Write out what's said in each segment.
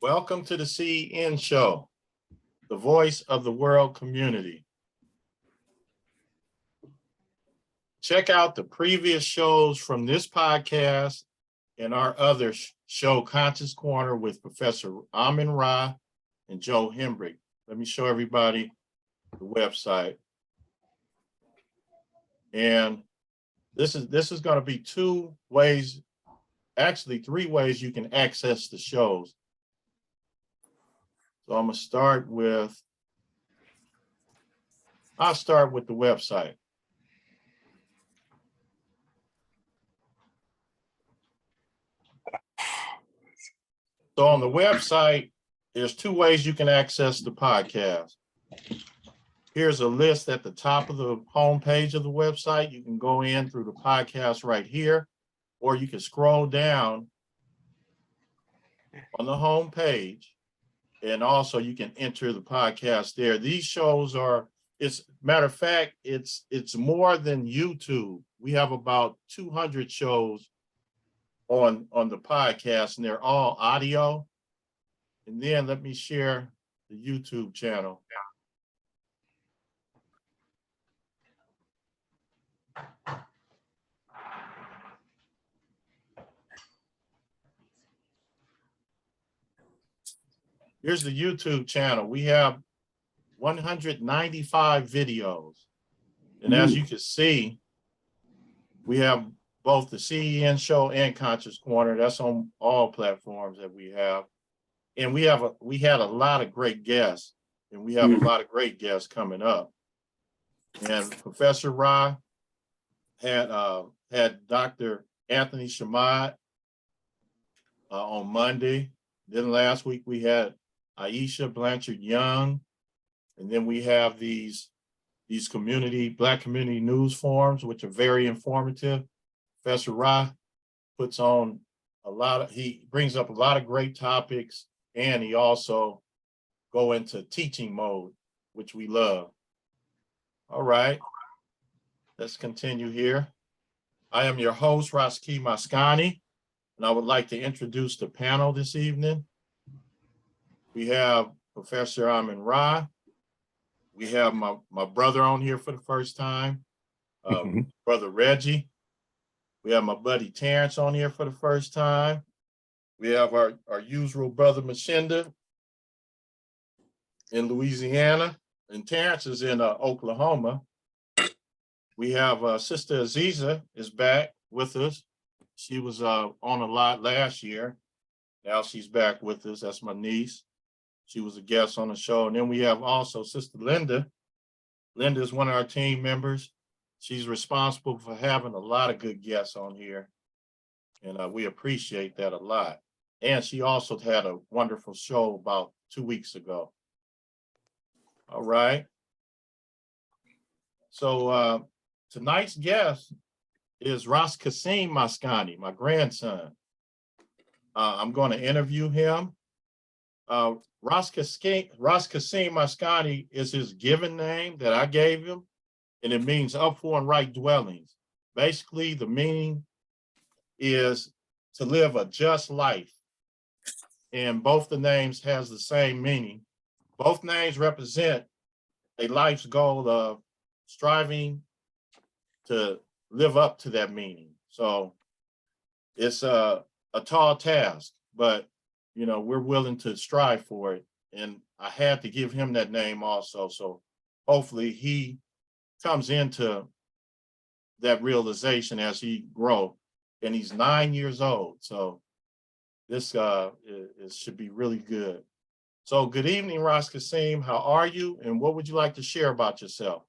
Welcome to the CEN show, the voice of the world community. Check out the previous shows from this podcast and our other show, Conscious Corner, with Professor Amin Ra and Joe Hembrick. Let me show everybody the website. And this is going to be two ways, actually three ways you can access the shows. So I'm going to I'll start with the website. So on the website, there's two ways you can access the podcast. Here's a list at the top of the homepage of the website. You can go in through the podcast right here, or you can scroll down on the homepage, and also you can enter the podcast there. These shows matter of fact, it's more than YouTube. We have about 200 shows on the podcast, and they're all audio. And then let me share the YouTube channel. Here's the YouTube channel. We have 195 videos. And as you can see, we have both the CEN show and Conscious Corner. That's on all platforms that we have. And we had a lot of great guests, and we have a lot of great guests coming up. And Professor Ra had Dr. Anthony Shamad on Monday. Then last week we had Aisha Blanchard Young, and then we have these Black community news forums, which are very informative. Professor Ra puts on he brings up a lot of great topics, and he also go into teaching mode, which we love. All right, let's continue here. I am your host, Raskasim Maskani, and I would like to introduce the panel this evening. We have Professor Amin Ra. We have my brother on here for the first time, Brother Reggie. We have my buddy Terrence on here for the first time. We have our usual brother Machinda in Louisiana, and Terrence is in Oklahoma. We have Sister Aziza is back with us. She was on a lot last year. Now she's back with us. That's my niece. She was a guest on the show. And then we have also Sister Linda. Linda is one of our team members. She's responsible for having a lot of good guests on here. And we appreciate that a lot. And she also had a wonderful show about 2 weeks ago. All right. So tonight's guest is Raskasim Maskani, my grandson. I'm going to interview him. Raskasim Maskani is his given name that I gave him, and it means up for and right dwellings. Basically, the meaning is to live a just life, and both the names has the same meaning. Both names represent a life's goal of striving to live up to that meaning. So it's a tall task, but you know, we're willing to strive for it. And I had to give him that name also. So hopefully he comes into that realization as he grows. And he's 9 years old. So this should be really good. So good evening, Raskasim. How are you? And what would you like to share about yourself?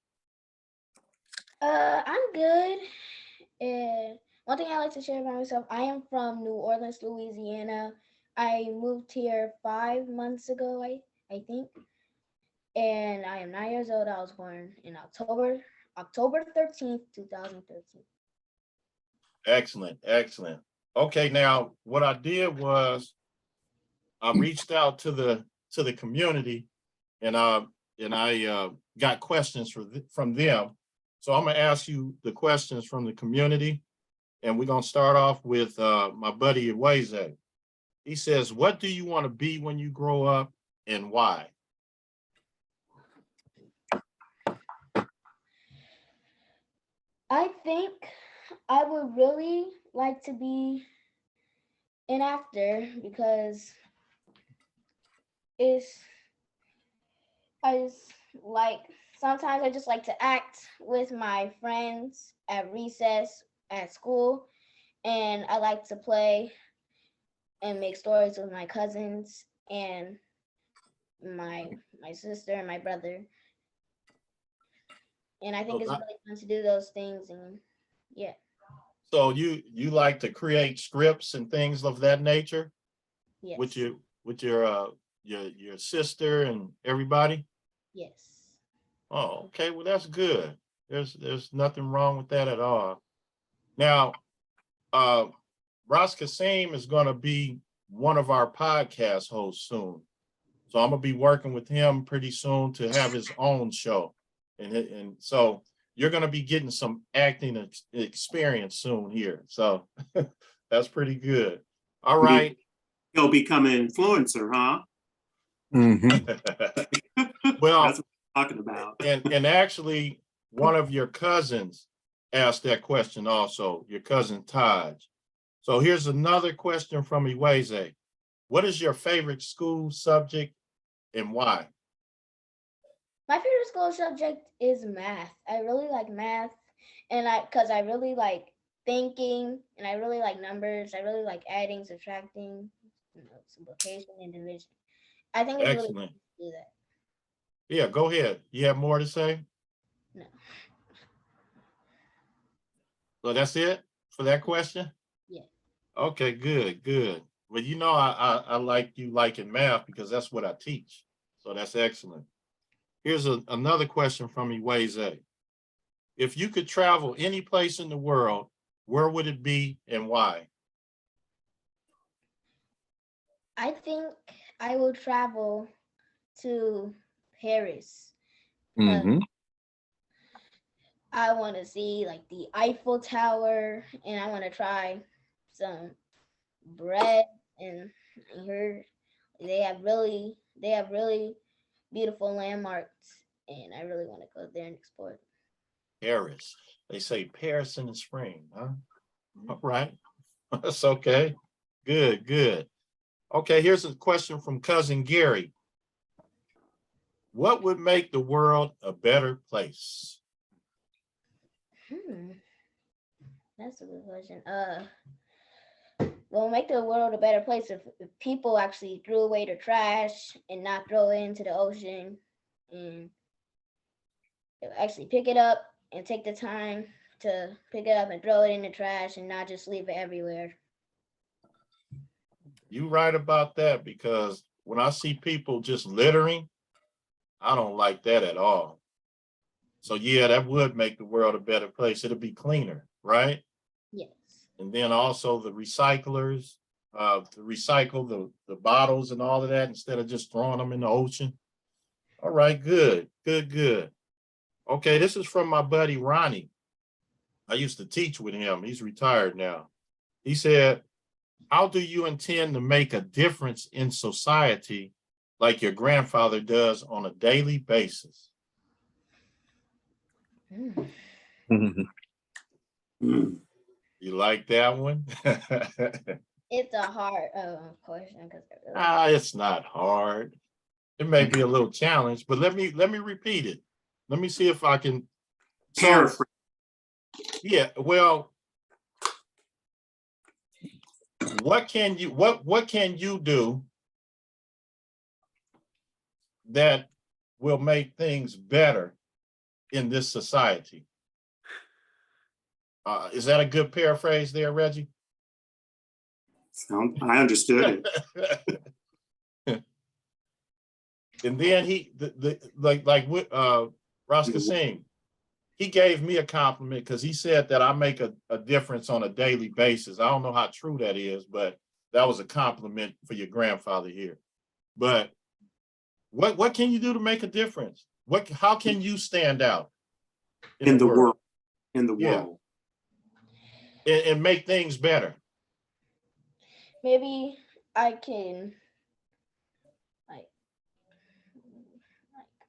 I'm good. And one thing I like to share about myself, I am from New Orleans, Louisiana. I moved here 5 months ago, I think. And I am 9 years old. I was born in October 13th, 2013. Excellent, excellent. Okay, now what I did was I reached out to the community, and I got questions from them. So I'm gonna ask you the questions from the community, and we're gonna start off with my buddy Iweze. He says, what do you want to be when you grow up and why? I think I would really like to be an actor because it's I just like sometimes I just like to act with my friends at recess at school, and I like to play and make stories with my cousins and my sister and my brother. And I think So, it's really fun to do those things. And yeah, so you like to create scripts and things of that nature with yes, your sister and everybody? yes. Oh, okay. Well, that's good. There's nothing wrong with that at all. Now, uh, Raskasim is going to be one of our podcast hosts soon. So I'm gonna be working with him pretty soon to have his own show, and so you're gonna be getting some acting experience soon here. So that's pretty good. All right. He'll become an influencer, huh? Well, That's what I'm talking about. and actually, one of your cousins asked that question also. Your cousin Taj. So here's another question from Iweze. What is your favorite school subject and why? My favorite school subject is math. I really like math, and I really like thinking, and I really like numbers. I really like adding, subtracting, multiplication, and division. I think it's really fun Excellent. to do that. Yeah, go ahead. You have more to say? No, So that's it for that question? yeah. Okay, good, good. Well, you know, I like you liking math because that's what I teach. So that's excellent. Here's another question from Iweze. If you could travel any place in the world, where would it be and why? I think I will travel to Paris because I want to see like the Eiffel Tower, and I want to try some bread. And I heard they have really beautiful landmarks, and I really want to go there and explore. Paris. They say Paris in the spring, huh? All right. That's okay. Good, good. Okay, here's a question from cousin Gary. What would make the world a better place? Hmm, that's a good question. Well, make the world a better place if people actually threw away their trash and not throw it into the ocean, and actually pick it up and take the time to pick it up and throw it in the trash and not just leave it everywhere. You right about that because when I see people just littering, I don't like that at all. So yeah, that would make the world a better place. It'll be cleaner, right? Yes. And then also the recyclers, to recycle the bottles and all of that instead of just throwing them in the ocean. All right, good, good, good. Okay, this is from my buddy Ronnie. I used to teach with him. He's retired now. He said, how do you intend to make a difference in society like your grandfather does on a daily basis? Mm. You like that one? It's a hard question because It's not hard. It may be a little challenge, but let me repeat it. Let me see if I can. So Paraphrase. yeah, well, what can you do that will make things better in this society? Is that a good paraphrase there, Reggie? I understood it. And then like with Raskasim, he gave me a compliment because he said that I make a difference on a daily basis. I don't know how true that is, but that was a compliment for your grandfather here. But what can you do to make a difference? How can you stand out In the world. Yeah. And make things better? maybe I can like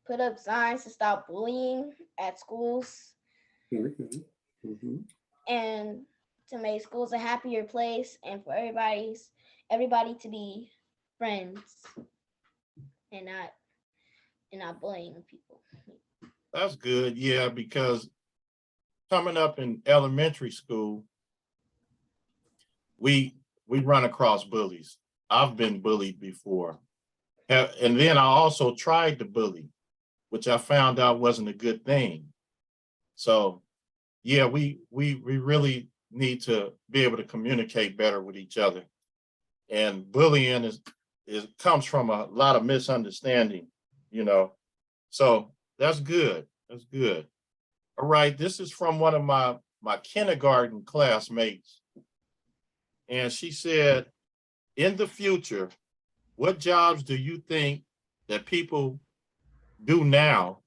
put up signs to stop bullying at schools Mhm, mhm. and to make schools a happier place and for everybody to be friends and not bullying people. That's good. Yeah, because coming up in elementary school, we run across bullies. I've been bullied before. And then I also tried to bully, which I found out wasn't a good thing. So yeah, we really need to be able to communicate better with each other. And bullying is comes from a lot of misunderstanding, you know. So that's good. That's good. All right. This is from one of my kindergarten classmates. And she said, in the future, what jobs do you think that people do now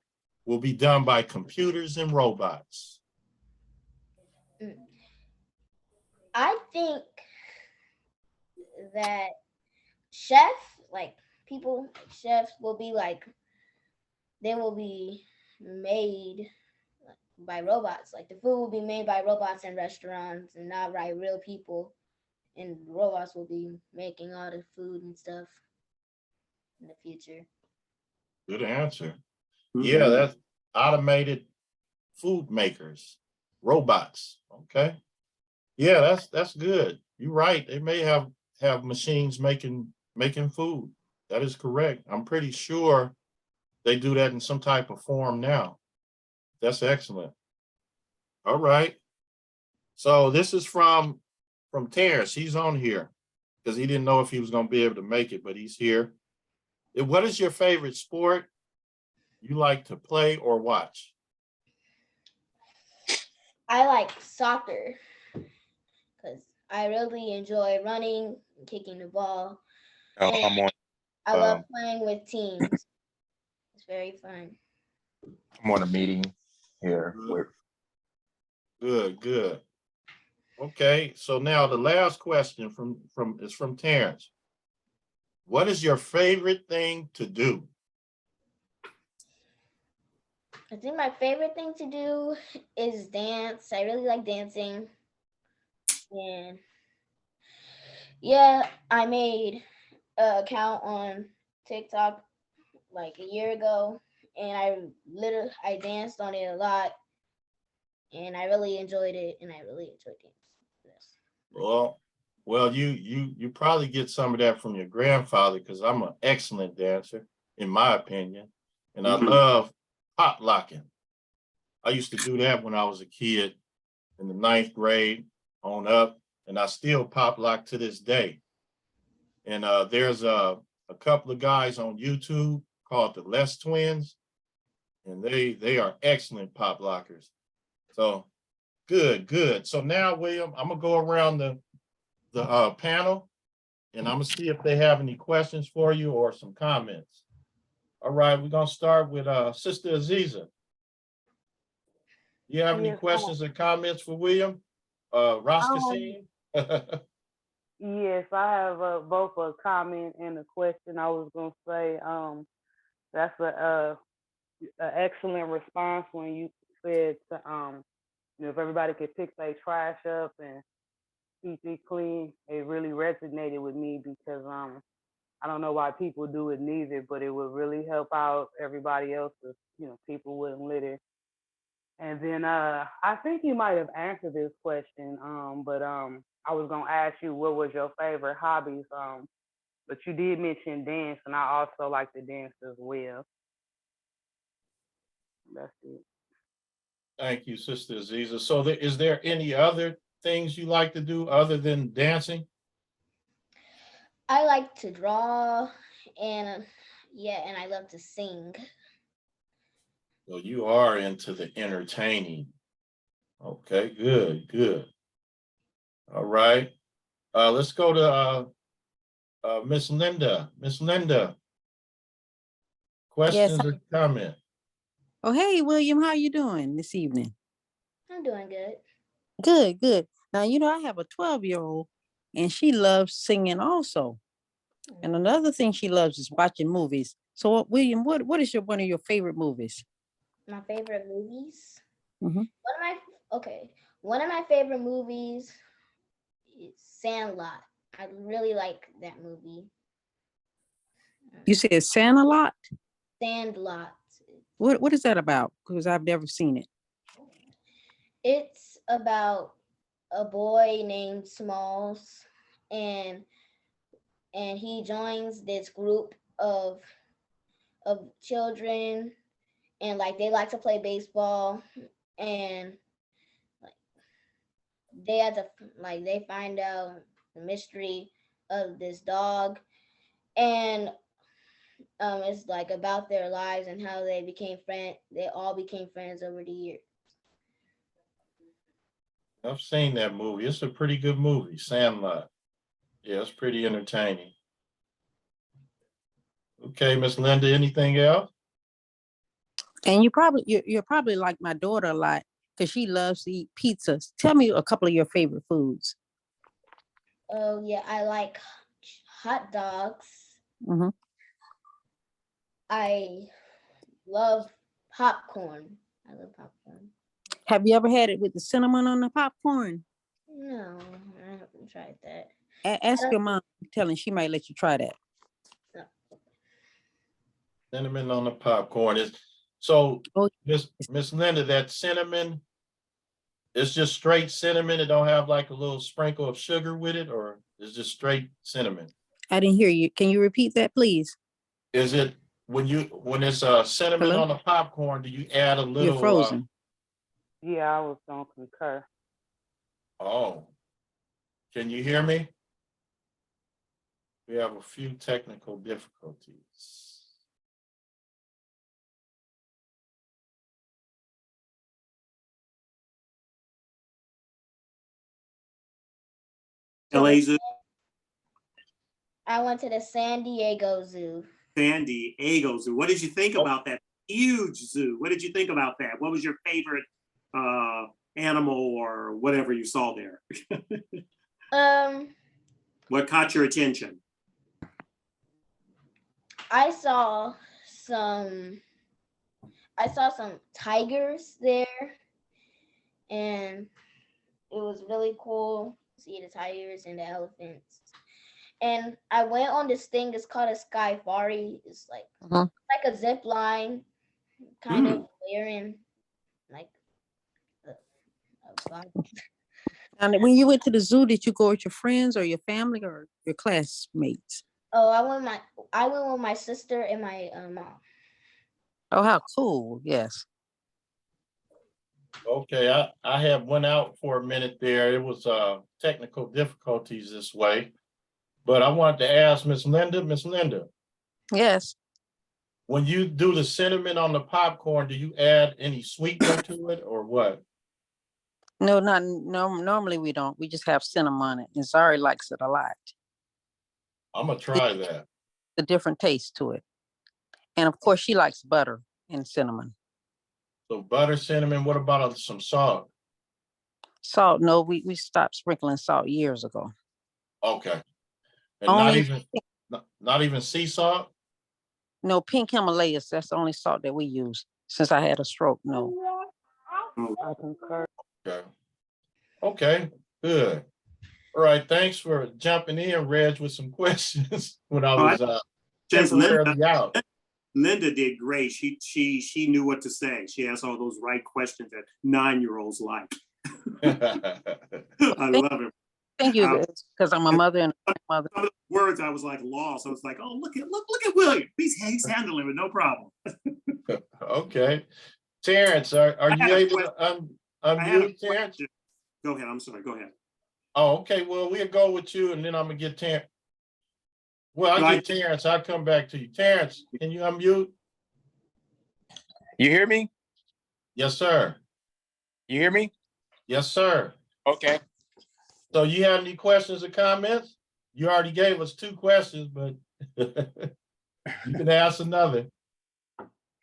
will be done by computers and robots? I think that chefs, like people, chefs will be like they will be made by robots. Like the food will be made by robots in restaurants and not by real people. And robots will be making all the food and stuff in the future. Good answer. Yeah, Mhm. that's automated food makers, robots. Okay. Yeah, that's good. You're right. They may have machines making food. That is correct. I'm pretty sure they do that in some type of form now. That's excellent. All right. So this is from Terrence. He's on here because he didn't know if he was going to be able to make it, but he's here. What is your favorite sport you like to play or watch? I like soccer because I really enjoy running and kicking the ball. Oh, And I'm on. I love Um, playing with teams. It's very fun. I'm on a meeting here. Good, With good, good. Okay, so now the last question from Terrence. What is your favorite thing to do? I think my favorite thing to do is dance. I really like dancing. And yeah, I made an account on TikTok like a year ago and I danced on it a lot and I really enjoyed it and I really enjoyed dancing. Yes. Well, well, you probably get some of that from your grandfather because I'm an excellent dancer, in my opinion, and I Mhm. love pop locking. I used to do that when I was a kid in the ninth grade on up, and I still pop lock to this day. And there's a couple of guys on YouTube called the Les Twins, and they are excellent pop lockers. So good, good. So now, William, I'm gonna go around the panel, and I'm gonna see if they have any questions for you or some comments. All right, we're gonna start with Sister Aziza. You have any Yes, questions or comments for William? um, Raskasim? yes, I have both a comment and a question. I was gonna say, that's a excellent response when you said to, if everybody could pick their trash up and keep it clean. It really resonated with me because I don't know why people do it neither, but it would really help out everybody else if people wouldn't litter. And then I think you might have answered this question, but I was gonna ask you what was your favorite hobbies, but you did mention dance, and I also like to dance as well. That's it. Thank you, Sister Aziza. So is there any other things you like to do other than dancing? I like to draw and yeah, and I love to sing. Well, you are into the entertaining. Okay, good, good. All right. Let's go to Miss Linda. Miss Linda, Yes. questions or comment? Oh, hey, William, how you doing this evening? I'm doing good. Good, good. Now, I have a 12-year-old and she loves singing also. And another thing she loves is watching movies. So, William, what is one of your favorite movies? My favorite movies. Mhm. One of my favorite movies is Sandlot. I really like that movie. You said Santa-Lot? Sandlot. What is that about? Because I've never seen it. It's about a boy named Smalls, and he joins this group of children, and like they like to play baseball, and like they had to they find out the mystery of this dog, and it's like about their lives and how they became friends. They all became friends over the years. I've seen that movie. It's a pretty good movie, Sandlot. Yeah, it's pretty entertaining. Okay, Miss Linda, anything else? And you're probably like my daughter a lot because she loves to eat pizzas. Tell me a couple of your favorite foods. Oh yeah, I like hot dogs. Mhm. I love popcorn. I love popcorn. Have you ever had it with the cinnamon on the popcorn? No, I haven't tried that. Ask your mom. Tell her she might let you try that. No. Cinnamon on the popcorn is so. Oh, Miss Linda, that cinnamon, it's just straight cinnamon. It don't have like a little sprinkle of sugar with it, or it's just straight cinnamon. I didn't hear you. Can you repeat that, please? Is it when it's cinnamon Hello? on the popcorn? Do you add a You're little? frozen. Yeah, I was gonna concur. Oh, can you hear me? We have a few technical difficulties. LA Zoo, I went to the San Diego Zoo. San Diego Zoo. What did you think about that huge zoo? What did you think about that? What was your favorite animal or whatever you saw there? Um, What caught your attention? I saw some tigers there, and it was really cool to see the tigers and the elephants. And I went on this thing. It's called a skyfari. It's Mhm. like a zip line, kind of wearing like a bump. And when you went to the zoo, did you go with your friends or your family or your classmates? Oh, I went with my sister and my mom. Oh, how cool. Yes. Okay, I have went out for a minute there. It was technical difficulties this way. But I wanted to ask Miss Linda, Yes. when you do the cinnamon on the popcorn, do you add any sweetener to it or what? No, normally we don't. We just have cinnamon on it. And Zari likes it a lot. I'm gonna try that. A different taste to it. And of course, she likes butter and cinnamon. So butter, cinnamon, what about some salt? Salt, no, we stopped sprinkling salt years ago. Okay. And Only not even sea salt? no pink Himalayas. That's the only salt that we use since I had a stroke. No. I concur. Okay. Okay, good. All right, thanks for jumping in, Reg, with some questions when I was Since temporarily out. Linda did great. She knew what to say. She asked all those right questions that 9-year-olds like. I love it. Thank you, because I'm a mother and a mother. Some of the words I was like lost. I was like, oh, look at William. He's handling it, no problem. Okay. Terrence, are you able to unmute, Terrence? Go ahead. I'm sorry. Go ahead. Oh, okay. Well, we'll go with you and then I'm gonna get Terrence. Well, I get Terrence. I'll come back to you. Terrence, can you unmute? You hear me? Yes, sir. You hear me? Yes, sir. Okay. So you have any questions or comments? You already gave us 2 questions, but you can ask another.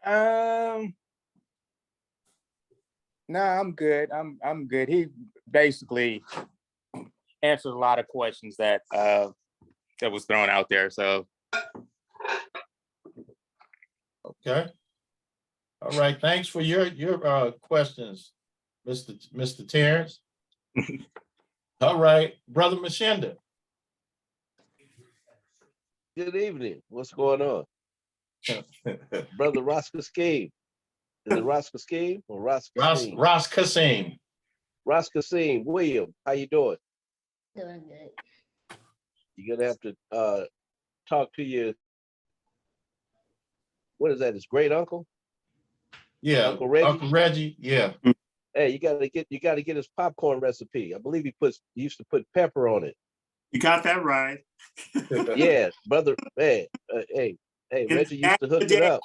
No, I'm good. I'm good. He basically answered a lot of questions that that was thrown out there. So Okay. All right. Thanks for your questions, Mr. Terrence. All right, Brother Mashenda. Good evening. What's going on? Brother Raskasim. Is it Raskasim or Raskasim? Raskasim. Raskasim. William, how you doing? Doing good. You're gonna have to talk to your, what is that, his great uncle? Yeah, Uncle Reggie? Uncle Reggie, yeah. Hey, you gotta get his popcorn recipe. I believe he used to put pepper on it. You got that right. Yeah, brother, man. Hey, Reggie used to hook it up.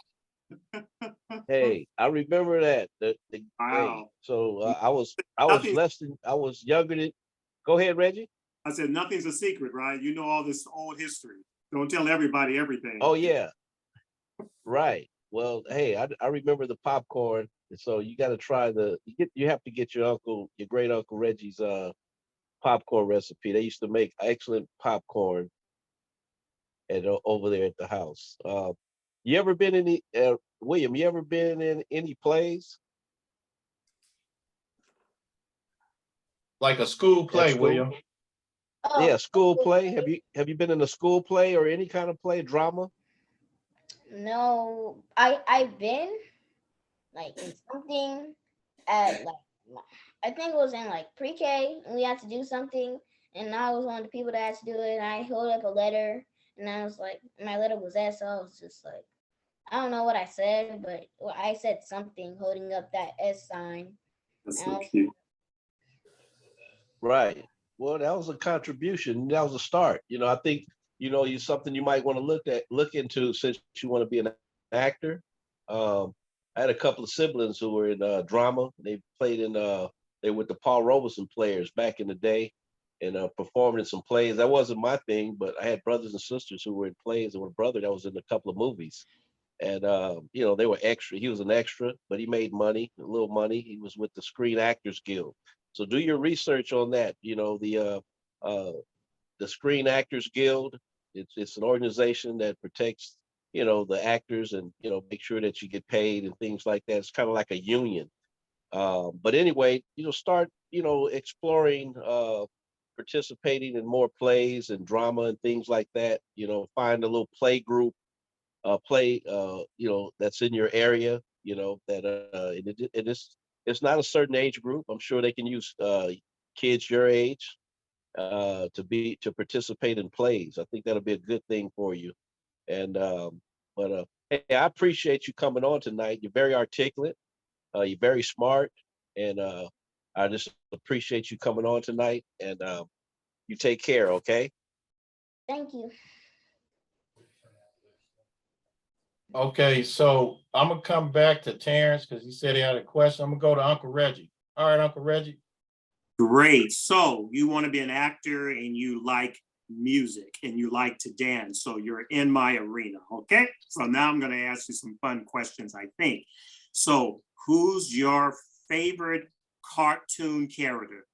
Hey, I remember that. Hey, Wow. so I was younger than. Go ahead, Reggie. I said nothing's a secret, right? You know all this old history. Don't tell everybody everything. Oh yeah, right. Well, hey, I remember the popcorn, and so you got to try you have to get your great uncle Reggie's popcorn recipe. They used to make excellent popcorn over there at the house. You ever been in William? You ever been in any plays? Like a school play, school? William. Oh, Yeah, school play. Have you been in a school play or any kind of play, drama? no, I've been like in something at like I think it was in like pre-K, and we had to do something, and I was one of the people that had to do it. And I held up a letter, and I was like, my letter was S, so I was just like, I don't know what I said, but I said something holding up that S sign. That's And I so was cute. Right. Well, that was a contribution. That was a start. I think you something you might want to look into since you want to be an actor. I had a couple of siblings who were in drama. They played they were the Paul Robeson players back in the day, and performed in some plays. That wasn't my thing, but I had brothers and sisters who were in plays, and one brother that was in a couple of movies. And they were extra. He was an extra, but he made money, a little money. He was with the Screen Actors Guild. So do your research on that. The Screen Actors Guild. It's an organization that protects the actors and make sure that you get paid and things like that. It's kind of like a union. But anyway, start exploring participating in more plays and drama and things like that. Find a little play group, play that's in your area. It's not a certain age group. I'm sure they can use kids your age to participate in plays. I think that'll be a good thing for you. And hey, I appreciate you coming on tonight. You're very articulate. You're very smart, and I just appreciate you coming on tonight. And you take care, okay? thank you. Okay, so I'm gonna come back to Terrence because he said he had a question. I'm gonna go to Uncle Reggie. All right, Uncle Reggie. Great. So you want to be an actor and you like music and you like to dance. So you're in my arena. Okay. So now I'm going to ask you some fun questions, I think. So who's your favorite cartoon character?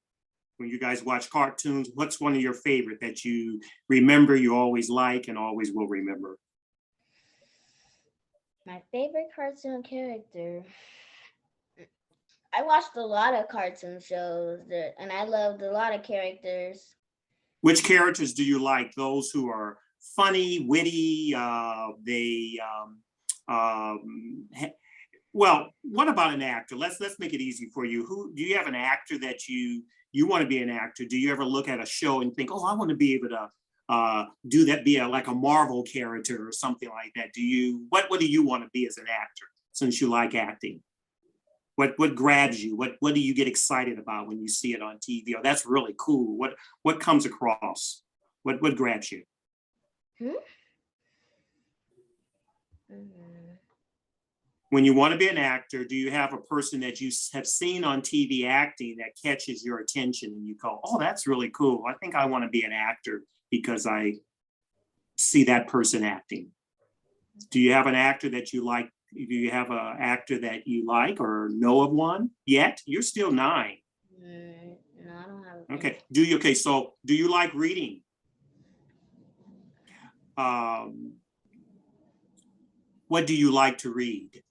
When you guys watch cartoons, what's one of your favorite that you remember, you always like and always will remember? My favorite cartoon character. I watched a lot of cartoon shows and I loved a lot of characters. Which characters do you like? Those who are funny, witty, well, what about an actor? Let's make it easy for you. Who do you have an actor that you want to be an actor? Do you ever look at a show and think, oh, I want to be able to do that, be like a Marvel character or something like that? What do you want to be as an actor since you like acting? What grabs you? What do you get excited about when you see it on TV? Oh, that's really cool. What comes across? What grabs you? When you want to be an actor, do you have a person that you have seen on TV acting that catches your attention and you go, oh, that's really cool. I think I want to be an actor because I see that person acting. Do you have an actor that you like? Do you have an actor that you like or know of one yet? You're still 9. No, I don't have. Okay. So do you like reading? What do you like to read?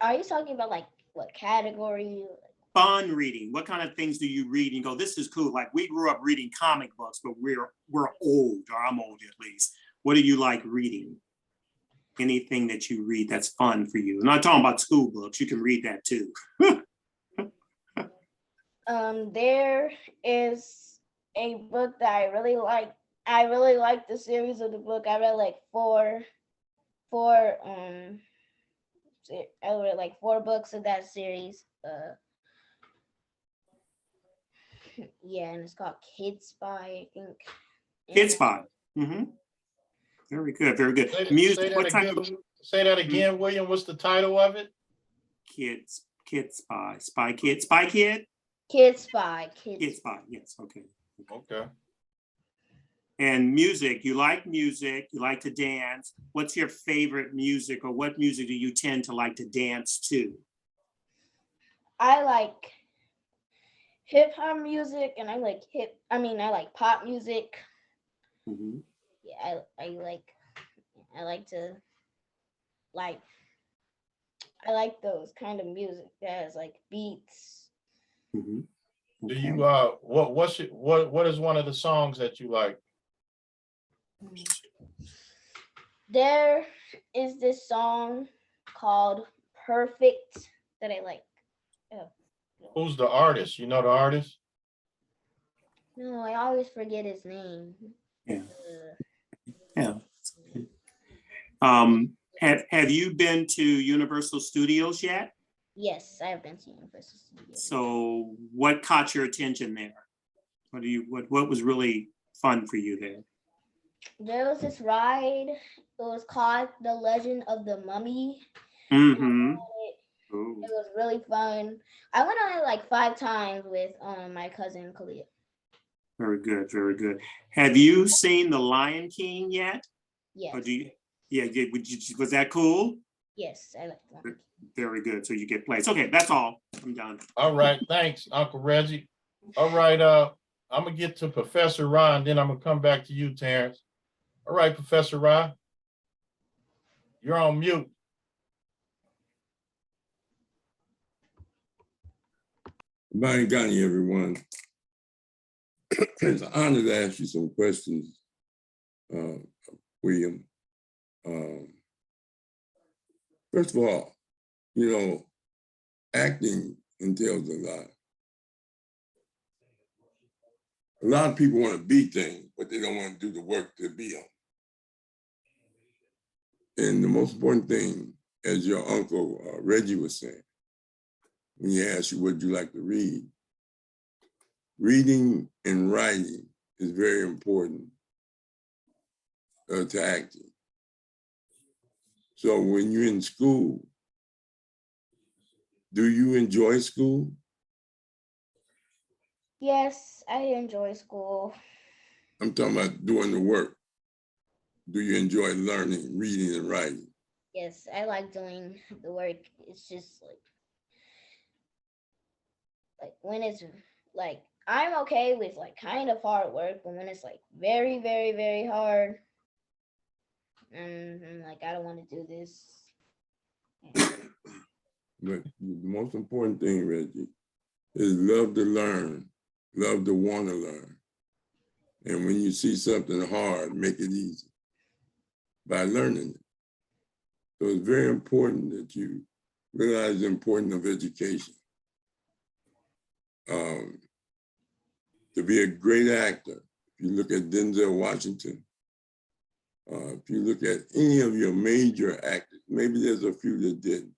Are you talking about like what category? Fun reading. What kind of things do you read and go, this is cool? Like we grew up reading comic books, but we're old, or I'm old at least. What do you like reading? Anything that you read that's fun for you. I'm not talking about school books. You can read that too. There is a book that I really like. I really like the series of the book. I read like I read like 4 books of that series. Yeah, and it's called Kid Spy, I think. Kid Spy. Mm-hmm. Very good, very good. Music. What type of Say that again, William. What's the title of it? Kid Spy, Spy Kid. Kid Spy. Kid Spy. Yes. Okay. Okay. And music. You like music. You like to dance. What's your favorite music, or what music do you tend to like to dance to? I like hip hop music, and I like pop music. Mm-hmm. Yeah, I like to like I like those kind of music that has like beats. Mm-hmm. Do Okay. you what is one of the songs that you like? There is this song called Perfect that I like. Who's the artist? You know the artist? No, I always forget his name. Yeah. Yeah. Have you been to Universal Studios yet? Yes, I have been to Universal Studios. So what caught your attention there? What was really fun for you there? There was this ride. It was called The Legend of the Mummy. Mm-hmm. It was really fun. I went on it like 5 times with my cousin Kalia. Very good, very good. Have you seen The Lion King yet? Yes. Or do you? Yeah, was that cool? Yes, I like that. Very good. So you get plays. Okay, that's all. I'm done. All right, thanks, Uncle Reggie. All right, I'm gonna get to Professor Ron, then I'm gonna come back to you, Terrence. All right, Professor Ron, you're on mute. Maskani, everyone. It's an honor to ask you some questions, William. First of all, acting entails a lot. A lot of people want to be things, but they don't want to do the work to be them. And the most important thing, as your uncle Reggie was saying, when he asked you what you like to read, reading and writing is very important to acting. So when you're in school, do you enjoy school? Yes, I enjoy school. I'm talking about doing the work. Do you enjoy learning, reading, and writing? Yes, I like doing the work. It's just like when it's like I'm okay with like kind of hard work, but when it's like very, very, very hard, I'm like I don't want to do this. But the most important thing, Reggie, is love to learn, love to want to learn. And when you see something hard, make it easy by learning it. So it's very important that you realize the importance of education. To be a great actor, if you look at Denzel Washington, if you look at any of your major actors, maybe there's a few that didn't,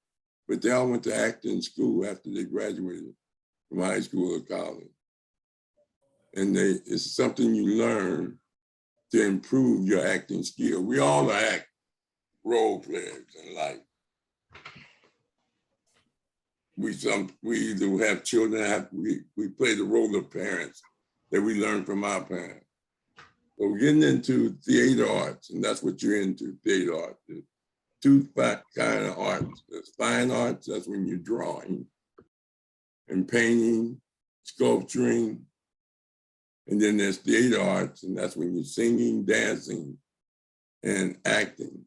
but they all went to acting school after they graduated from high school or college. And it's something you learn to improve your acting skill. We all are role players in life. We either have children, we play the role of parents that we learn from our parents. But we're getting into theater arts, and that's what you're into, theater art. There's 2 kind of arts. There's fine arts, that's when you're drawing and painting, sculpturing, And then there's theater arts, and that's when you're singing, dancing, and acting.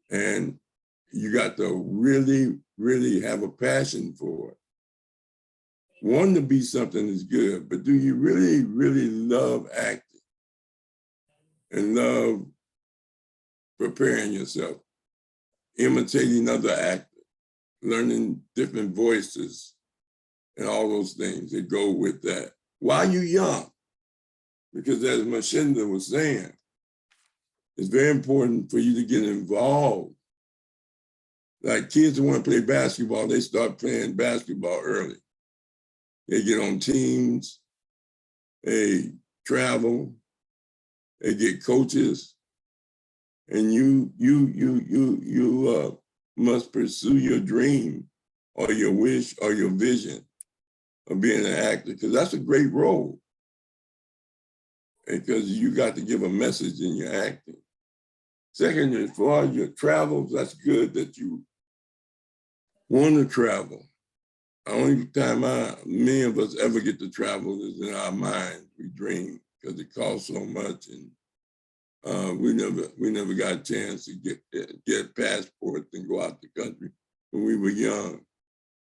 And you got to really, really have a passion for it. Wanting to be something is good, but do you really, really love acting and love preparing yourself, imitating other actors, learning different voices, and all those things that go with that while you're young? Because as Mashinda was saying, it's very important for you to get involved. Like kids who want to play basketball, they start playing basketball early. They get on teams, they travel, they get coaches, and you must pursue your dream or your wish or your vision of being an actor, because that's a great role. Because you got to give a message in your acting. Second, as far as your travels, that's good that you want to travel. The only time many of us ever get to travel is in our minds. We dream because it costs so much, and we never got a chance to get passports and go out the country when we were young.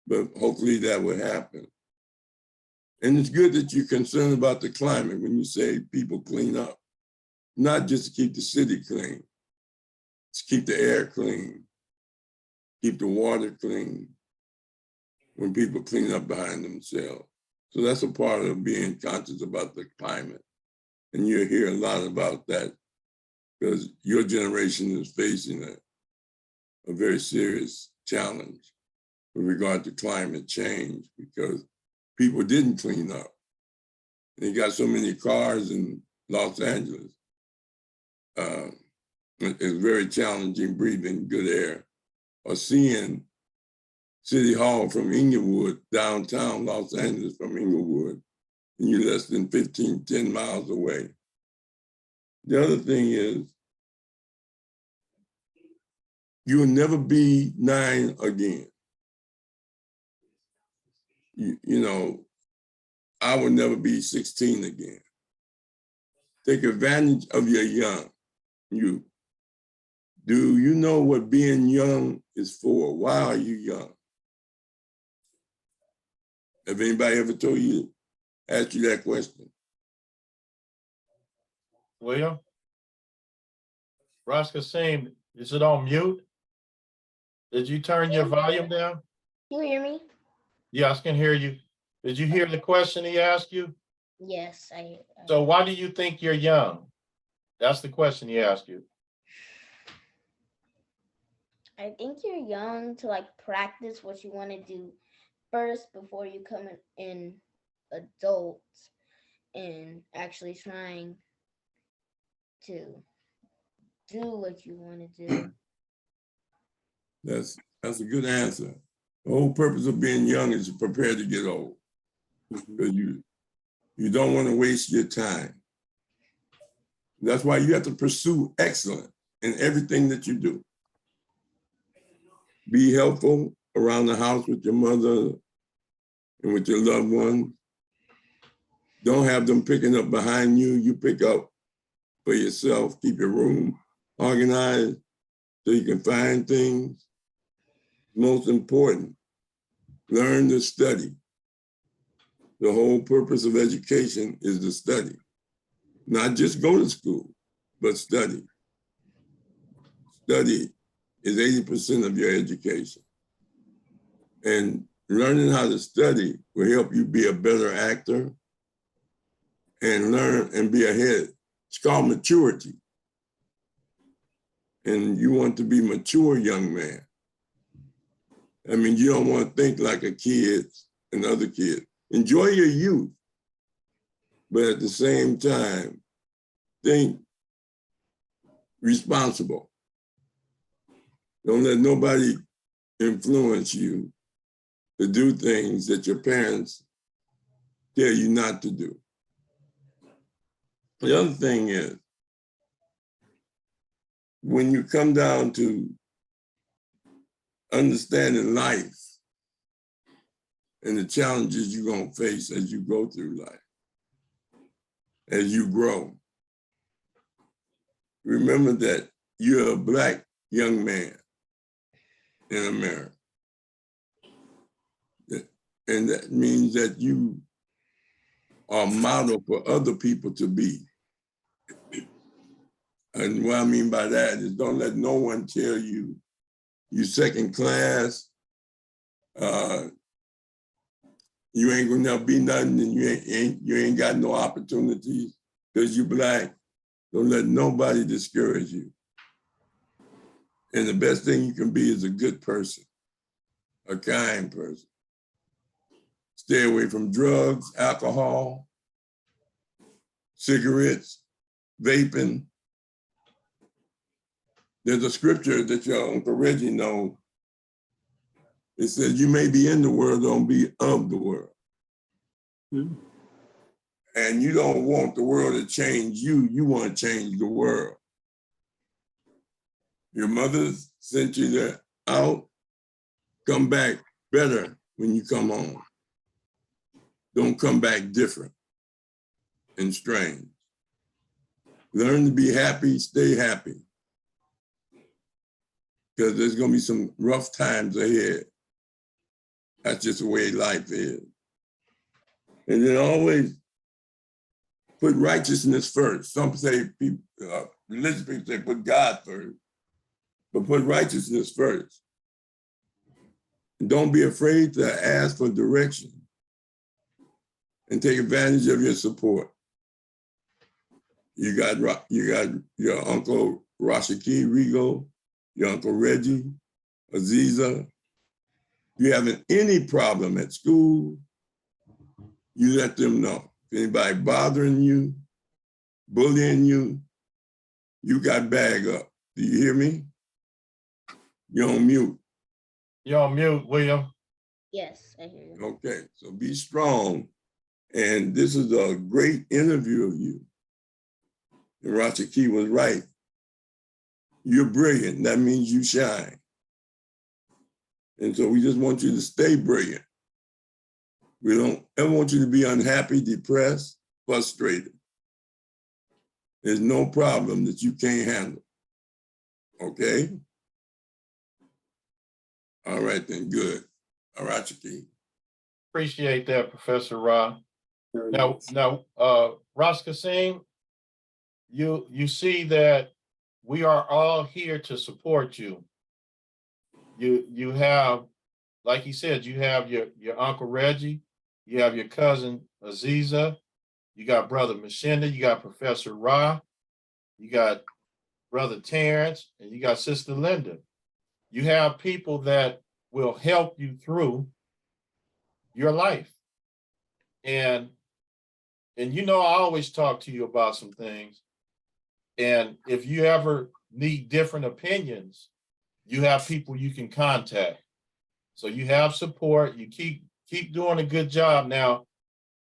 But hopefully that would happen. And it's good that you're concerned about the climate when you say people clean up, not just to keep the city clean, to keep the air clean, keep the water clean, when people clean up behind themselves. So that's a part of being conscious about the climate. And you hear a lot about that because your generation is facing a very serious challenge with regard to climate change, because people didn't clean up. And you got so many cars in Los Angeles. It's very challenging breathing good air. Or seeing City Hall from Inglewood, downtown Los Angeles from Inglewood, and you're less than 10 miles away. The other thing is, you will never be 9 again. You know, I will never be 16 again. Take advantage of your young. Do you know what being young is for? Why are you young? Have anybody ever asked you that question? William? Raskasim, is it on mute? Did you turn your volume down? You hear me? Yes, I can hear you. Did you hear the question he asked you? Yes, So why do you think you're young? That's the question he asked you. I think you're young to like practice what you want to do first before you come in adult and actually trying to do what you want to do. That's a good answer. The whole purpose of being young is to prepare to get old. Because you don't want to waste your time. That's why you have to pursue excellence in everything that you do. Be helpful around the house with your mother and with your loved ones. Don't have them picking up behind you. You pick up for yourself. Keep your room organized so you can find things. Most important, learn to study. The whole purpose of education is to study. Not just go to school, but study. Study is 80% of your education. And learning how to study will help you be a better actor and learn and be ahead. It's called maturity. And you want to be mature, young man. I mean, you don't want to think like a kid and other kids. Enjoy your youth, but at the same time, think responsible. Don't let nobody influence you to do things that your parents tell you not to do. The other thing is, when you come down to understanding life and the challenges you're going to face as you go through life, as you grow. Remember that you're a Black young man in America. And that means that you are a model for other people to be. And what I mean by that is don't let no one tell you you second class, you ain't gonna never be nothing, and you ain't got no opportunities because you Black. Don't let nobody discourage you. And the best thing you can be is a good person, a kind person. Stay away from drugs, alcohol, cigarettes, vaping. There's a scripture that your Uncle Reggie knows. It says, you may be in the world, don't be of the world. Mm. And you don't want the world to change you, you want to change the world. Your mother sent you there out, come back better when you come home. Don't come back different and strange. Learn to be happy, stay happy. Because there's gonna be some rough times ahead. That's just the way life is. And then always put righteousness first. Some say, religious people say put God first, but put righteousness first. And don't be afraid to ask for direction and take advantage of your support. You got your Uncle Rashaki Rigo, your Uncle Reggie, Aziza. You having any problem at school, you let them know. If anybody bothering you, bullying you, you got bag up. Do you hear me? You're on mute. You're on mute, William. Yes, I hear you. Okay, so be strong. And this is a great interview of you. And Rashaki was right. You're brilliant. That means you shine. And so we just want you to stay brilliant. We don't ever want you to be unhappy, depressed, frustrated. There's no problem that you can't handle. Okay? All right, then, good. All right, Rashaki. Appreciate that, Professor Ra. Now, Raskasim, you see that we are all here to support you. You have, like he said, you have your Uncle Reggie, you have your cousin Aziza, you got Brother Mashinda, you got Professor Ra, you got Brother Terrence, and you got Sister Linda. You have people that will help you through your life. And you know, I always talk to you about some things. And if you ever need different opinions, you have people you can contact. So you have support. You keep doing a good job. Now,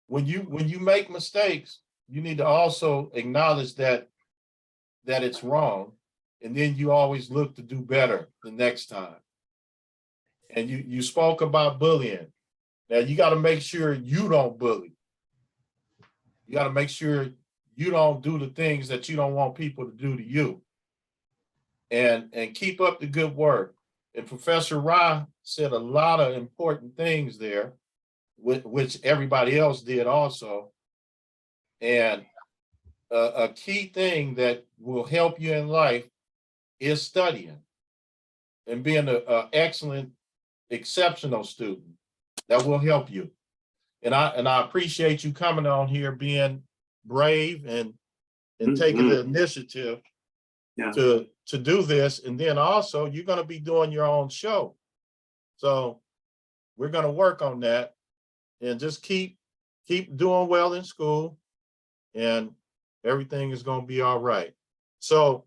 when you make mistakes, you need to also acknowledge that it's wrong, and then you always look to do better the next time. And you spoke about bullying. Now you got to make sure you don't bully. You got to make sure you don't do the things that you don't want people to do to you. And keep up the good work. And Professor Ra said a lot of important things there, which everybody else did also. And a key thing that will help you in life is studying and being an excellent, exceptional student. That will help you. And I appreciate you coming on here, being brave and taking the initiative to do this. And then also you're going to be doing your own show. So we're going to work on that and just keep doing well in school, and everything is going to be all right. So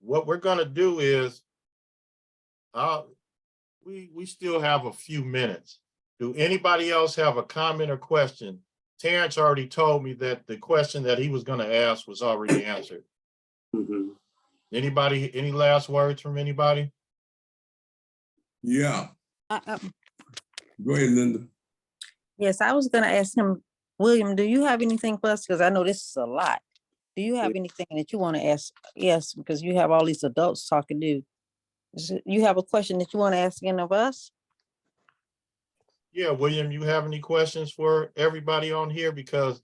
what we're going to do is we still have a few minutes. Do anybody else have a comment or question? Terrence already told me that the question that he was going to ask was already answered. Mm-hmm. Anybody, any last words from anybody? Yeah. Uh, Go ahead, Linda. Yes, I was gonna ask him William, do you have anything for us? Because I know this is a lot. Do you have anything that you want to ask? Yes, because you have all these adults talking to you. You have a question that you want to ask any of us? Yeah, William, you have any questions for everybody on here? Because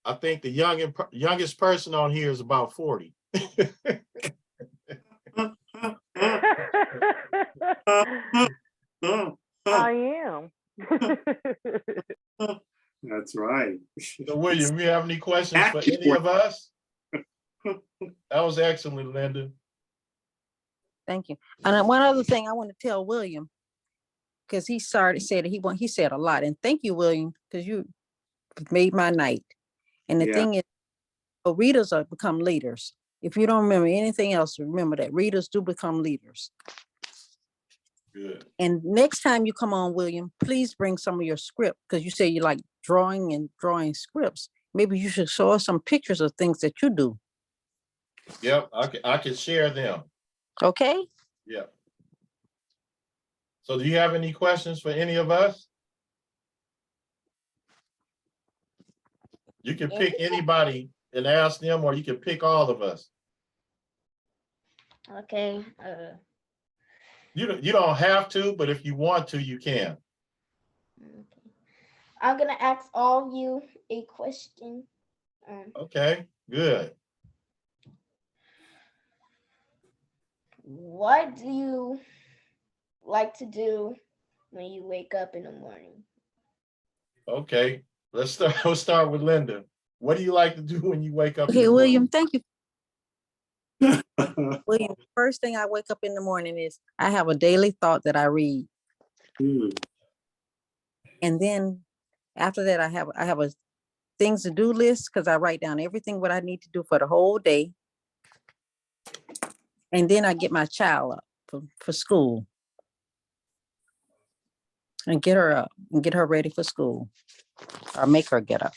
I think the youngest person on here is about 40. I am. That's right. So William, you have any questions for any of us? That was excellent, Linda. Thank you. And then one other thing I want to tell William, because he said he said a lot. And thank you, William, because you made my night. And the Yeah. thing is, readers are become leaders. If you don't remember anything else, remember that readers do become leaders. Good. And next time you come on, William, please bring some of your script, because you say you like drawing scripts. Maybe you should show us some pictures of things that you do. Yep, I can share them. Okay? Yeah. So do you have any questions for any of us? You can pick anybody and ask them, or you can pick all of us. Okay. You don't have to, but if you want to, you can. Okay. I'm gonna ask all of you a question. Okay, good. What do you like to do when you wake up in the morning? Okay, let's start with Linda. What do you like to do when you wake up? Okay, William, thank you. William, first thing I wake up in the morning is I have a daily thought that I read. And then after that, I have a things to do list, because I write down everything what I need to do for the whole day. And then I get my child up for school and get her up and get her ready for school, or make her get up.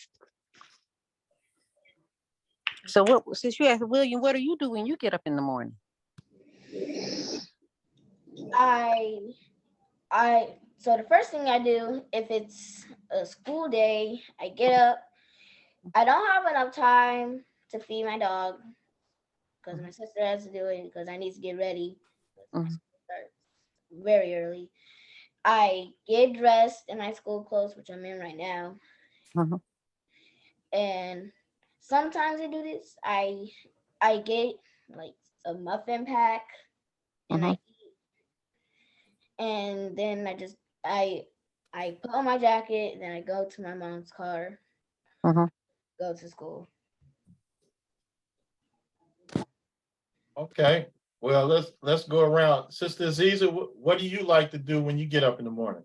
So since you asked William, what do you do when you get up in the morning? So the first thing I do, if it's a school day, I get up. I don't have enough time to feed my dog because my sister has to do it because I need to get ready. School starts very early. I get dressed in my school clothes, which I'm in right now. And sometimes I do this. I get like a muffin pack and I eat. And then I put on my jacket, then I go to my mom's car, go to school. Okay, well, let's go around. Sister Aziza, what do you like to do when you get up in the morning?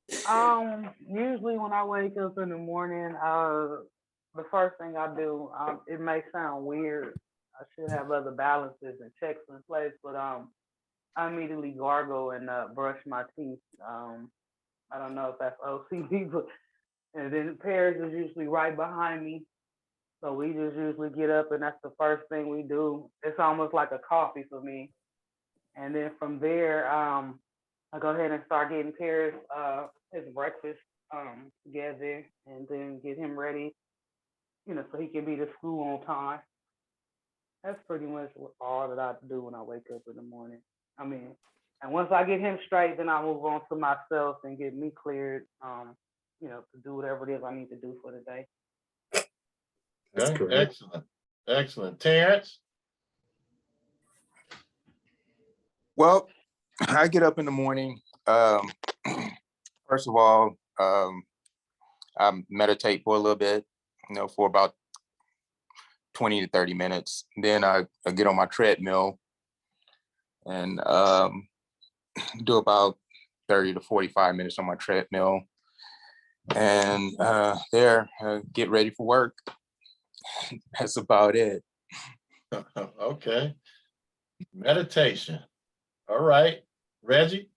Usually when I wake up in the morning, the first thing I do, it may sound weird. I should have other balances and checks in place, but I immediately gargle and brush my teeth. I don't know if that's OCD, but and then Paris is usually right behind me. So we just usually get up and that's the first thing we do. It's almost like a coffee for me. And then from there, I go ahead and start getting Paris his breakfast together and then get him ready, so he can be to school on time. That's pretty much all that I do when I wake up in the morning. And once I get him straight, then I move on to myself and get me cleared, to do whatever it is I need to do for the day. That's Okay, correct. excellent, excellent. Terrence? Well, I get up in the morning. First of all, I meditate for a little bit, for about 20 to 30 minutes. Then I get on my treadmill and do about 30 to 45 minutes on my treadmill. And get ready for work. That's about it. Okay. Meditation. All right. Reggie?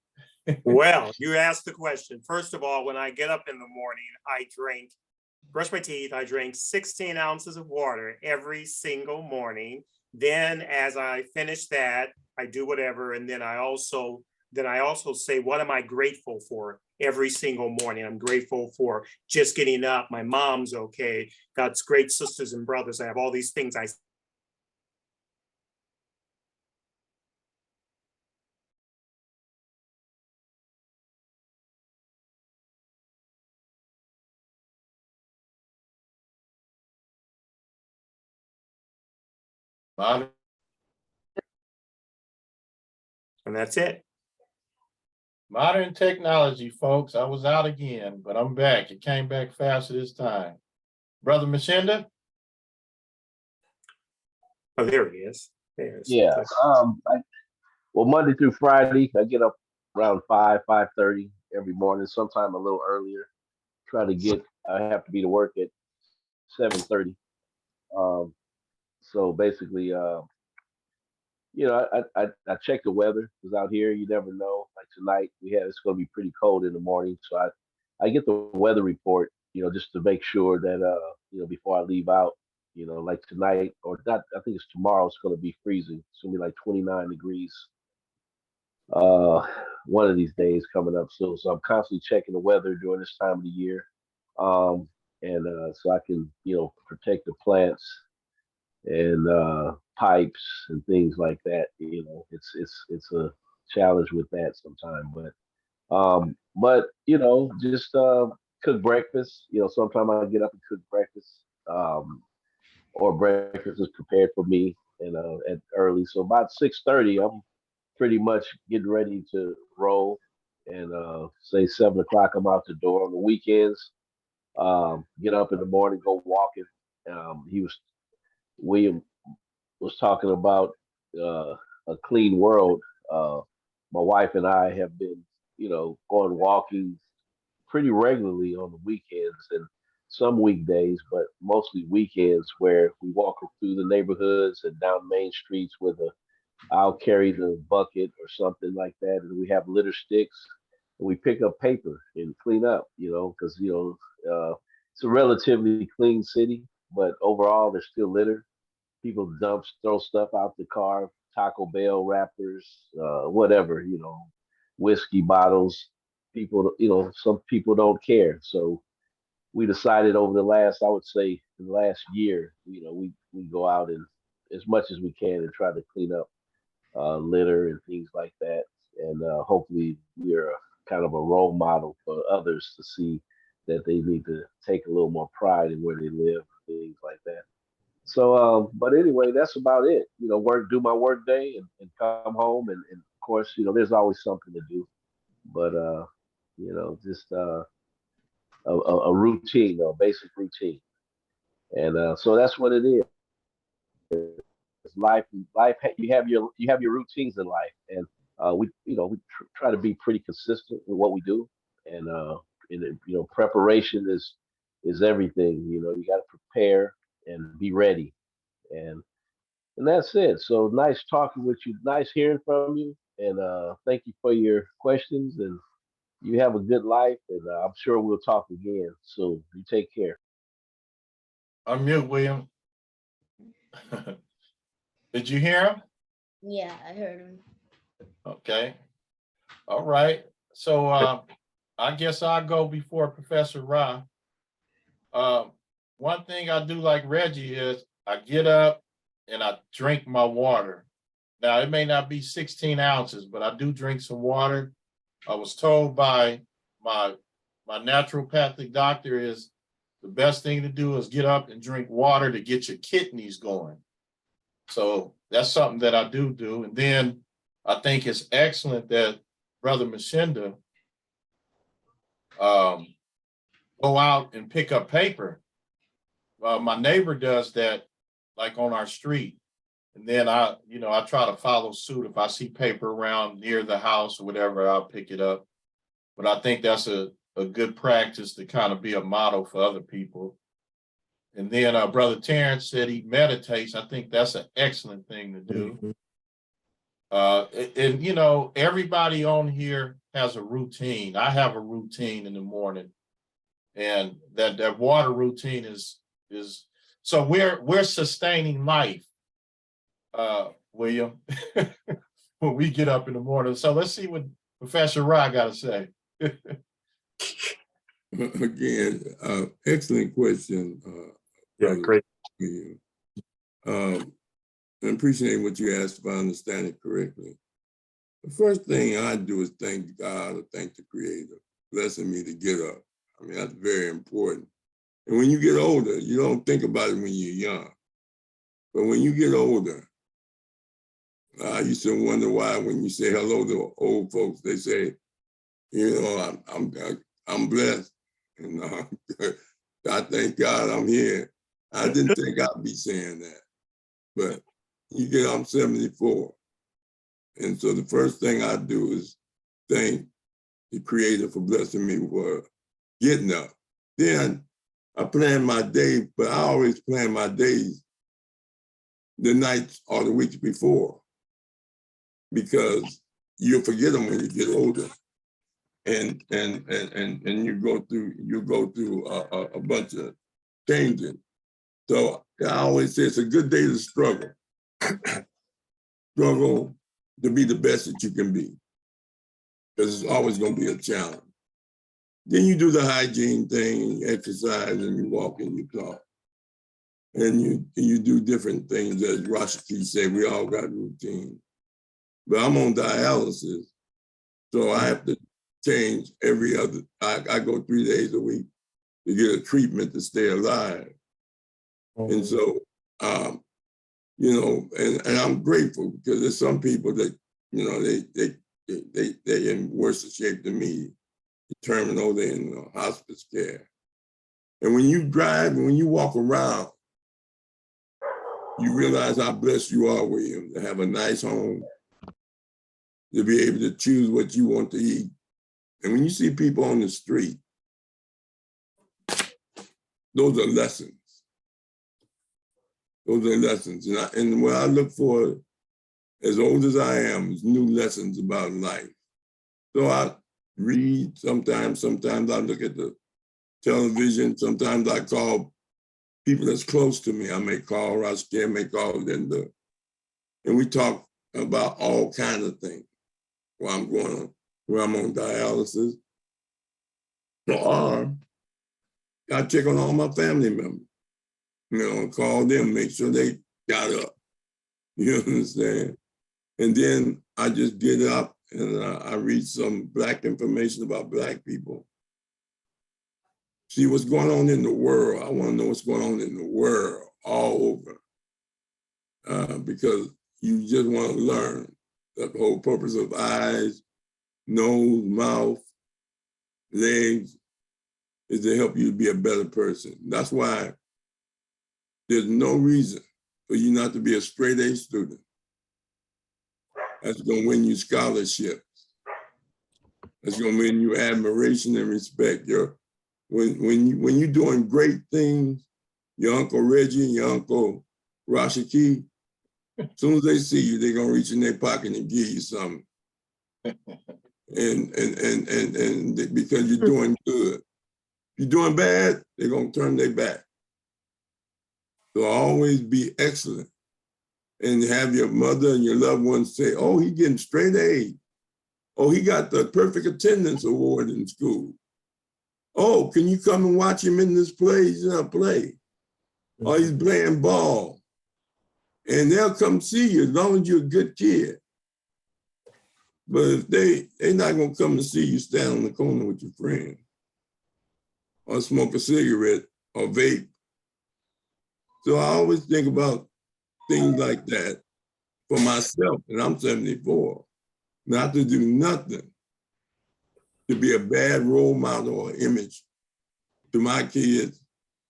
Well, you asked the question. First of all, when I get up in the morning, I brush my teeth, I drink 16 ounces of water every single morning. Then as I finish that, I do whatever. And then I also say, what am I grateful for every single morning. I'm grateful for just getting up. My mom's okay. Got great sisters and brothers. I have all these things I Modern, and that's it. modern technology, folks. I was out again, but I'm back. It came back faster this time. Brother Mashinda? Oh, there he is. There's Yeah. Well, Monday through Friday, I get up around 5:30 every morning, sometime a little earlier. I have to be to work at 7:30. Um, so basically, I check the weather because out here you never know. Like tonight, it's going to be pretty cold in the morning, so I get the weather report, just to make sure that before I leave out, like tonight or not, I think it's tomorrow. It's going to be freezing. It's going to be like 29 degrees. Uh, one of these days coming up soon. So I'm constantly checking the weather during this time of the year, and so I can protect the plants and pipes and things like that. It's a challenge with that sometimes, but just cook breakfast. Sometimes I get up and cook breakfast, or breakfast is prepared for me, at early. So about 6:30, I'm pretty much getting ready to roll, and say 7 o'clock, I'm out the door. On the weekends, get up in the morning, go walking. William was talking about uh, a clean world. Uh, my wife and I have been, going walking pretty regularly on the weekends and some weekdays, but mostly weekends, where we walk through the neighborhoods and down main streets with I'll carry the bucket or something like that, and we have litter sticks, and we pick up paper and clean up, because it's a relatively clean city, but overall there's still litter. People throw stuff out the car, Taco Bell wrappers, whatever, whiskey bottles. People, some people don't care. So we decided over the last, I would say, the last year, we go out and as much as we can and try to clean up litter and things like that. And hopefully we're kind of a role model for others to see that they need to take a little more pride in where they live, things like that. So, but anyway, that's about it. Do my work day and come home. And of course, there's always something to do, but, just a routine, a basic routine. And so that's what it is. Life, you have your routines in life. And we try to be pretty consistent with what we do. And, preparation is everything. You got to prepare and be ready. And that's it. So nice talking with you. Nice hearing from you. And thank you for your questions. And you have a good life. And I'm sure we'll talk again soon. You take care. Unmute, William. Did you hear him? Yeah, I heard him. Okay. All right. So I guess I'll go before Professor Ra. One thing I do like Reggie is I get up and I drink my water. Now, it may not be 16 ounces, but I do drink some water. I was told by my naturopathic doctor is the best thing to do is get up and drink water to get your kidneys going. So that's something that I do. And then I think it's excellent that Brother Mashinda go out and pick up paper. My neighbor does that, like on our street. And then I try to follow suit. If I see paper around near the house or whatever, I'll pick it up. But I think that's a good practice to kind of be a model for other people. And then Brother Terrence said he meditates. I think that's an excellent thing to do. And everybody on here has a routine. I have a routine in the morning, and that water routine is so we're sustaining life, William, when we get up in the morning. So let's see what Professor Ra got to say. Again, excellent question. Yeah, Brother great. William. I appreciate what you asked, if I understand it correctly. The first thing I do is thank God or thank the Creator, blessing me to get up. I mean, that's very important. And when you get older, you don't think about it when you're young. But when you get older, I used to wonder why when you say hello to old folks, they say, you know, I'm blessed. And I thank God I'm here. I didn't think I'd be saying that. But I'm 74. And so the first thing I do is thank the Creator for blessing me for getting up. Then I plan my day, but I always plan my days the nights or the weeks before, because you'll forget them when you get older. And you go through a bunch of changing. So I always say it's a good day to struggle. Struggle to be the best that you can be, because it's always going to be a challenge. Then you do the hygiene thing, you exercise, and you walk and you talk. And you do different things. As Raskasim said, we all got routine. But I'm on dialysis, so I have to change every other, I go 3 days a week to get a treatment to stay alive. And so, you know, and I'm grateful, because there's some people that, you know, they in worse shape than me, terminal, they're in hospice care. And when you drive and when you walk around, you realize how blessed you are, William, to have a nice home, to be able to choose what you want to eat. And when you see people on the street, those are lessons. Those are lessons. And what I look for, as old as I am, is new lessons about life. So I read sometimes I look at the television, sometimes I call people that's close to me. I may call Raskasim, may call Linda, and we talk about all kinds of things while I'm on dialysis. Or I check on all my family members, you know, call them, make sure they got up. You understand? And then I just get up and I read some Black information about Black people. See what's going on in the world. I want to know what's going on in the world all over, because you just want to learn. The whole purpose of eyes, nose, mouth, legs is to help you be a better person. That's why there's no reason for you not to be a straight A student. That's going to win you scholarships. That's going to win you admiration and respect. When you're doing great things, your Uncle Reggie and your Uncle Rashaki, as soon as they see you, they're going to reach in their pocket and give you something. And because you're doing good. If you're doing bad, they're going to turn their back. So always be excellent. And have your mother and your loved ones say, oh, he's getting straight A's. Oh, he got the perfect attendance award in school. Oh, can you come and watch him in this play? He's in a play. Or he's playing ball. And they'll come see you as long as you're a good kid. But if they're not going to come to see you stand on the corner with your friend or smoke a cigarette or vape. So I always think about things like that for myself, and I'm 74, not to do nothing to be a bad role model or image to my kids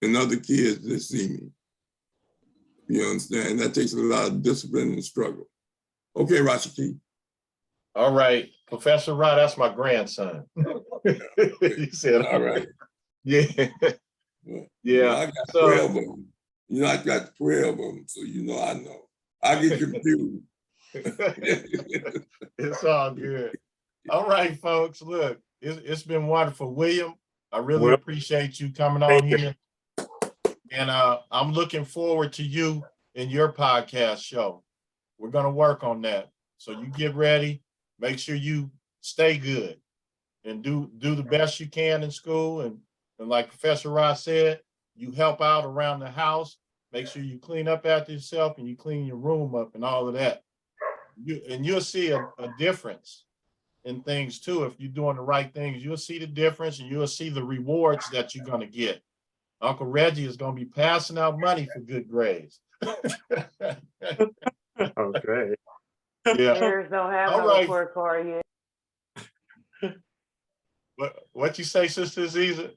and other kids that see me. You understand? That takes a lot of discipline and struggle. Okay, Rashaki. All right, Professor Rod, that's my grandson. You said, All right. Yeah. Well, Yeah. I got So 12 of them. You know, I got 12 of them, so you know I know. I get confused. it's all good. All right, folks. Look, it's been wonderful. William, I really appreciate you coming on here. And I'm looking forward to you in your podcast show. We're going to work on that. So you get ready. Make sure you stay good. and do the best you can in school. And like Professor Ross said, you help out around the house. Make sure you clean up after yourself and you clean your room up and all of that. You'll see a difference in things too. If you're doing the right things, you'll see the difference and you'll see the rewards that you're going to get. Uncle Reggie is going to be passing out money for good grades. Oh, great. Yeah. Parents don't have All no right. report card yet. What you say, Sister Aziza?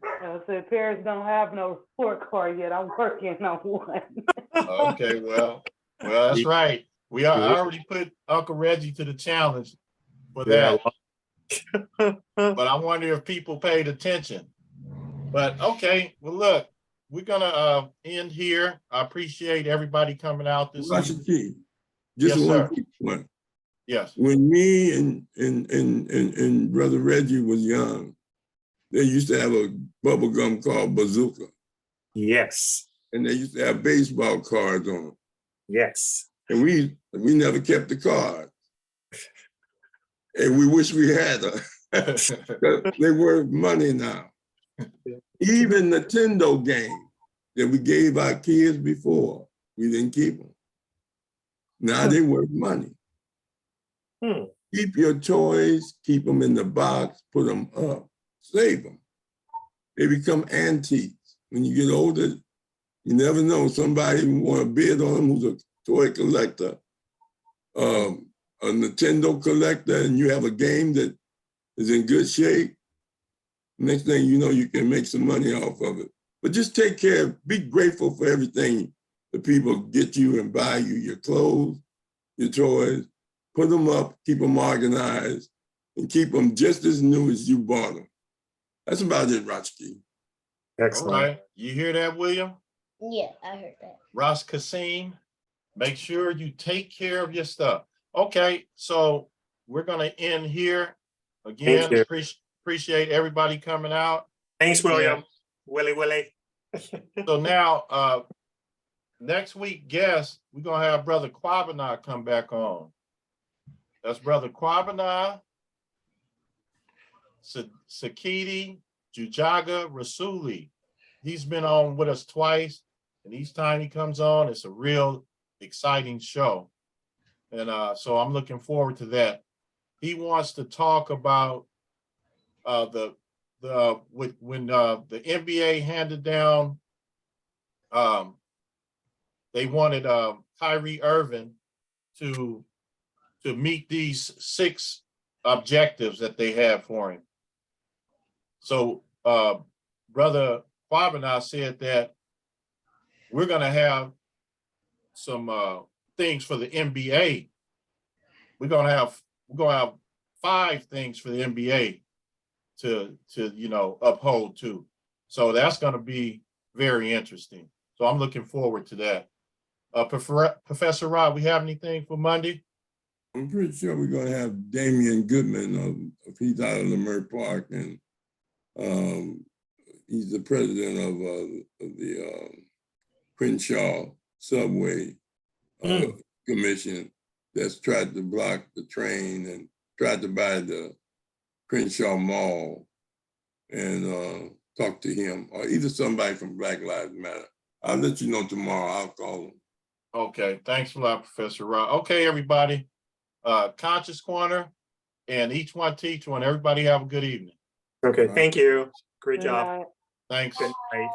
I said parents don't have no report card yet. I'm working on one. Okay, well, that's right. I already put Uncle Reggie to the challenge for that. Yeah. But I wonder if people paid attention. But okay, well, look, we're gonna end here. I appreciate everybody coming out this Master evening. Key, just Yes, one sir. quick one. Yes. When me and Brother Reggie was young, they used to have a bubble gum called Bazooka, Yes. and they used to have baseball cards on them. Yes. And we never kept the card. And we wish we had them. They worth money now. Even Nintendo game that we gave our kids before, we didn't keep them. Now they worth money. Keep your toys, keep them in the box, put them up, save them. They become antiques. When you get older, you never know, somebody want to bid on them who's a toy collector, a Nintendo collector, and you have a game that is in good shape. Next thing you know, you can make some money off of it. But just take care, be grateful for everything that people get you and buy you, your clothes, your toys, put them up, keep them organized, and keep them just as new as you bought them. That's about it, Rochki. All Excellent. right. You hear that, William? Yeah, I heard that. Raskasim, make sure you take care of your stuff. Okay, so we're gonna end here. Again, you. appreciate everybody coming out. Thanks, William. Willie. So now, next week, guest, we're gonna have Brother Kwabena come back on. That's Brother Kwabena, Sakiti, Jujaga, Rasuli. He's been on with us twice, and each time he comes on, it's a real exciting show. And so I'm looking forward to that. He wants to talk about when the NBA handed down, they wanted Kyrie Irving to meet these 6 objectives that they have for him. So Brother Kwabena said that we're going to have some things for the NBA. We're going to have 5 things for the NBA to uphold to. So that's going to be very interesting. So I'm looking forward to that. Professor Rob, we have anything for Monday? I'm pretty sure we're going to have Damian Goodman if he's out of Leimert Park, and he's the president of the Crenshaw Subway Commission that's tried to block the train and tried to buy the Crenshaw Mall, and talk to him, or either somebody from Black Lives Matter. I'll let you know tomorrow. I'll call him. Okay, thanks a lot, Professor Rob. Okay, everybody, Conscious Corner, and each one teach one. Everybody have a good evening. Okay, thank you. Great Good job. night. Thanks. Good night.